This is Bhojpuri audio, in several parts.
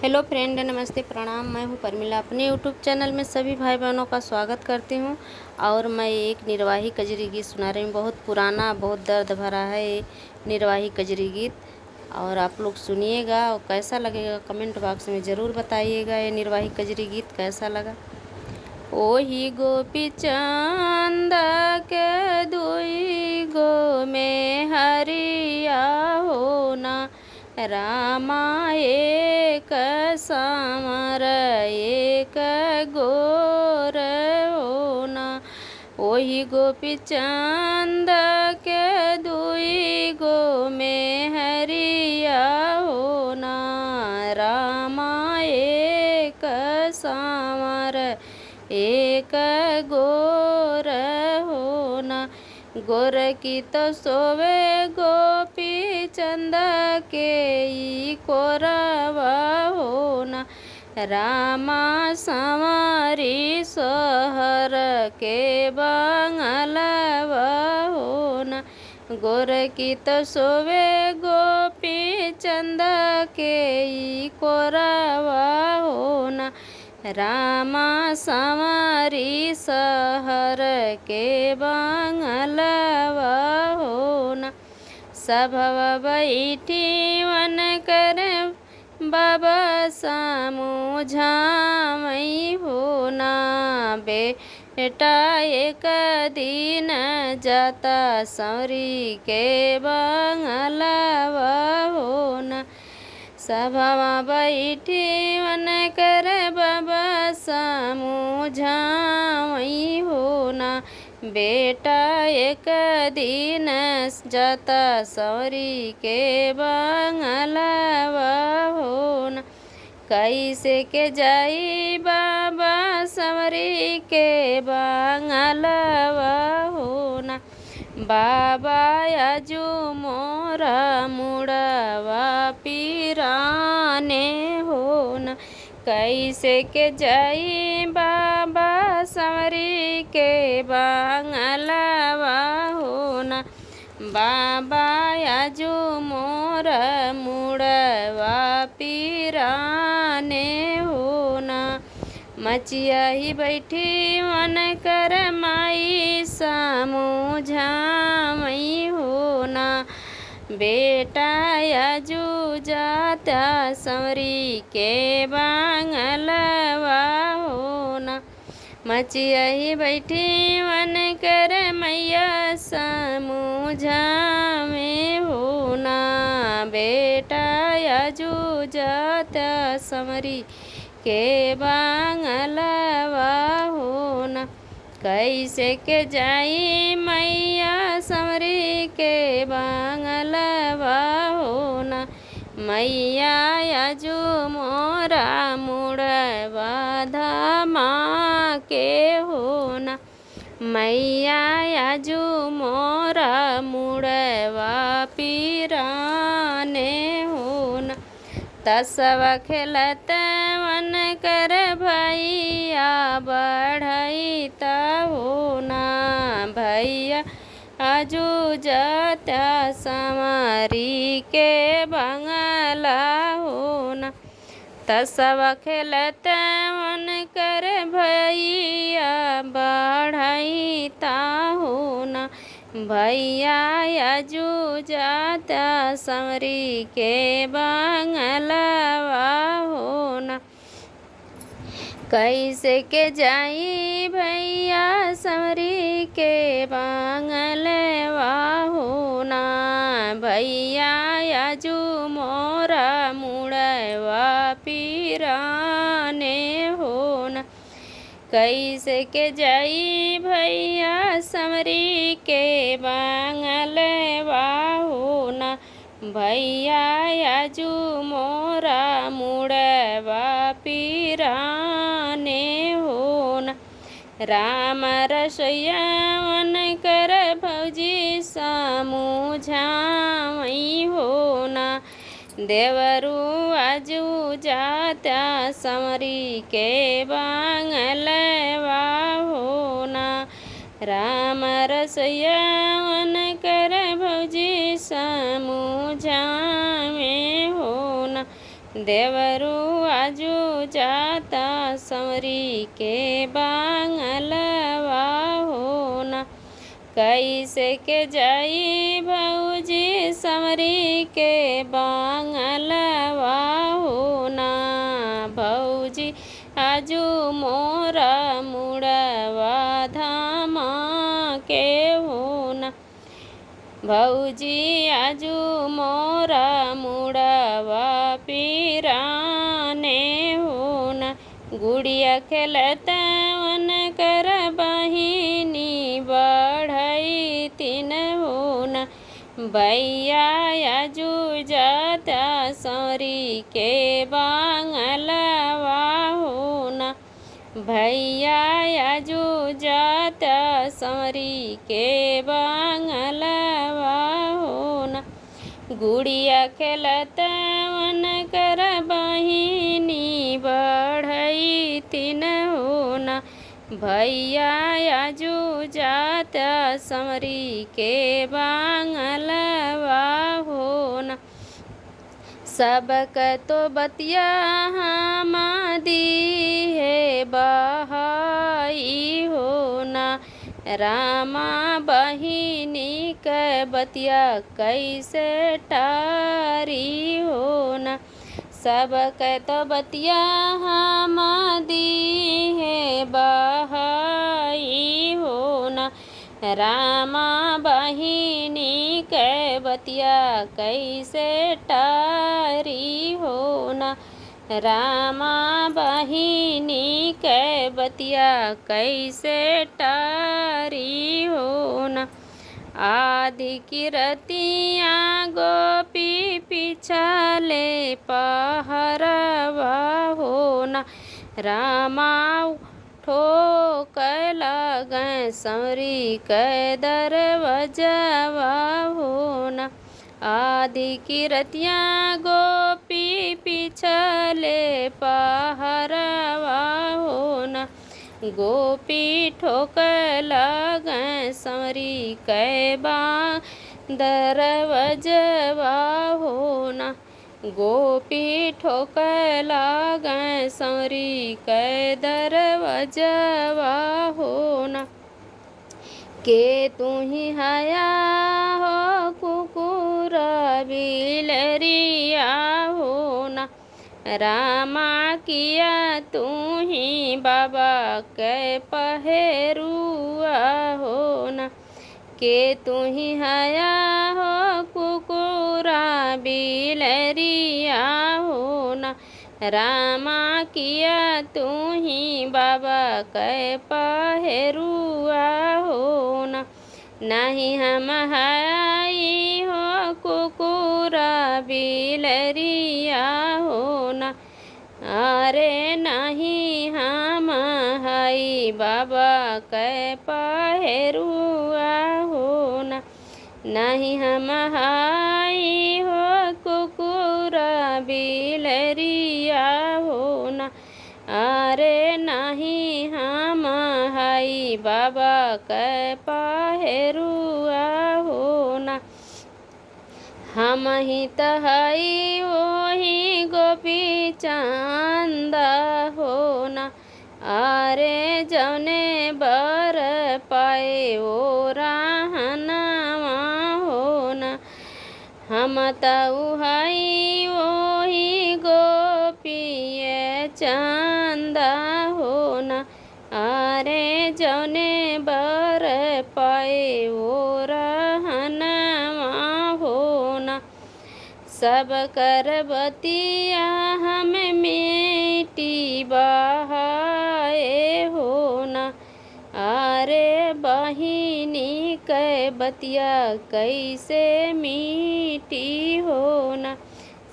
हेलो फ्रेंड, नमस्ते, प्रणाम। मैं हूँ परमिला। अपने यूट्यूब चैनल में सभी भाई बहनों का स्वागत करती हूँ। और मैं एक निर्वाही कजरी गीत सुना रही हूँ। बहुत पुराना, बहुत दर्द भरा है ये निर्वाही कजरी गीत। और आप लोग सुनिएगा और कैसा लगेगा कमेंट बॉक्स में ज़रूर बताइएगा। ये निर्वाही कजरी गीत कैसा लगा। ओही गोपी चंद के दुई गो में हरिया होना, रामा एक समर एक गोर होना। ओही गोपी चंद के दुई गो में हरिया होना, रामा एक समर एक गोर होना। गोर की तो सोवे गोपी चंद के ई कोरवा होना, रामा संवरी सोहर के बंगलवा होना। गोर की तो सोवे गोपी चंद के ई कोरवा होना, रामा संवरी सहर के बंगलवा होना। सभवा बैठी वन कर बाबा सामुझामई होना, बेटा एक दिन जाता संवरी के बंगलवा होना। सभवा बैठी वन कर बाबा सामुझामई होना, बेटा एक दिन जाता संवरी के बंगलवा होना। कैसे के जाई बाबा संवरी के बंगलवा होना, बाबा आजू मोरा मुड़वा पीराने होना। कैसे के जाई बाबा संवरी के बंगलवा होना, बाबा आजू मोरा मुड़वा पीराने होना। मचिया ही बैठी वन कर माई सामुझामई होना, बेटा आजू जाता संवरी के बंगलवा होना। मचिया ही बैठी वन कर मैया सामुझामे होना, बेटा आजू जाता संवरी के बंगलवा होना। कैसे के जाई मैया संवरी के बंगलवा होना, मैया आजू मोरा मुड़वा धामा के होना, मैया आजू मोरा मुड़वा पीराने होना। तसवा खेलत वन कर भैया बढ़ैता होना, भैया आजू जाता संवरी के बंगला होना। तसवा खेलत वन कर भैया बढ़ैता होना, भैया आजू जाता संवरी के बंगलवा होना। कैसे के जाई भैया संवरी के बंगलवा होना, भैया आजू मोरा मुड़वा पीराने होना। कैसे के जाई भैया संवरी के बंगलवा होना, भैया आजू मोरा मुड़वा पीराने होना। राम रसोइया वन कर भौजी सामुझामई होना, देवरू आजू जाता संवरी के बंगलवा होना। राम रसोइया वन कर भौजी सामुझामे होना, देवरू आजू जाता संवरी के बांगलवा होना। कैसे के जाई भौजी संवरी के बांगलवा होना। भौजी आजू मोरा मुड़वा धामा के होना। भौजी आजू मोरा मुड़वा पीराने होना। गुड़िया खेलतवन कर बहिनी बढ़ई तीन होना। भैया आजू जाता सौरी के बांगलवा होना। भैया आजू जाता सौरी के बांगलवा होना। गुड़िया खेलतवन कर बहिनी बढ़ई तीन होना। भैया आजू जाता संवरी के बांगलवा होना। सबक तो बतिया हम दी है बहाई होना। रामा बहिनी के बतिया कैसे टारी होना। सबक तो बतिया हम दी है बहाई होना। रामा बहिनी के बतिया कैसे टारी होना। रामा बहिनी के बतिया कैसे टारी होना। आदि की रतिया गोपी पिछले पहरवा होना। रामा ठोक लगै संवरी के दरवजवा होना। आदि की रतिया गोपी पिछले पहरवा होना। गोपी ठोक लगै संवरी के दरवजवा होना। गोपी ठोक लगै संवरी के दरवजवा होना। के तुही हया हो कुकुर बिलरिया होना। रामा किया तुही बाबा के पहेरुआ होना। के तुही हया हो कुकुरा बिलरिया होना। रामा किया तुही बाबा के पहेरुआ होना। नहीं हम हाई हो कुकुरा बिलरिया होना। अरे नहीं हम हाई बाबा के पहेरुआ होना। नहीं हम हाई हो कुकुरा बिलरिया होना। अरे नहीं हम हाई बाबा के पहेरुआ होना। हम ही तहई वही गोपी चंदा होना। अरे जौने बर पाए ओ रहनवा होना। हम तऊ हई वही गोपी चंदा होना। अरे जौने बर पाए ओ रहनवा होना। सब कर बतिया हम मिट्टी बहाए होना। अरे बहिनी के बतिया कैसे मिट्टी होना।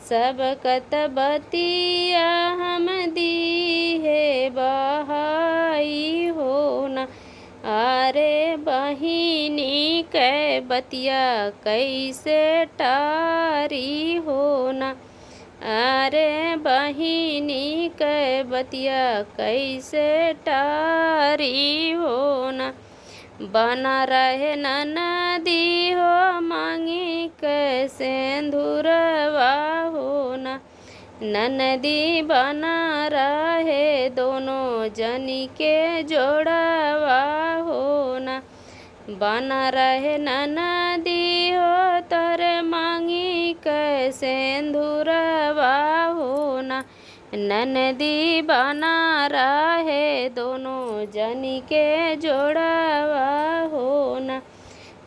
सब कत बतिया हम दी है बहाई होना। अरे बहिनी के बतिया कैसे टारी होना। अरे बहिनी के बतिया कैसे टारी होना। बना रहे नदी हो मांगी के सिंदूरवा होना। ननदी बना रहे दोनों जनी के जोड़वा हो ना। बना रहे ननदी हो तोरे मांगी के सिंदूरवा हो ना। ननदी बना रहे दोनों जनी के जोड़वा हो ना।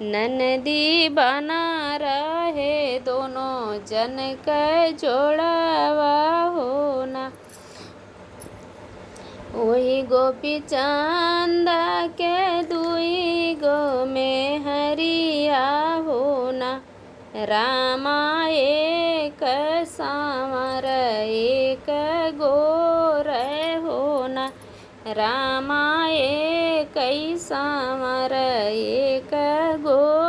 ननदी बना रहे दोनों जन के जोड़वा हो ना। वही गोपी चंद के दुई गो में हरिया हो ना। रामा एक सांवर एक गोर हो ना। रामा एक सांवर एक गोर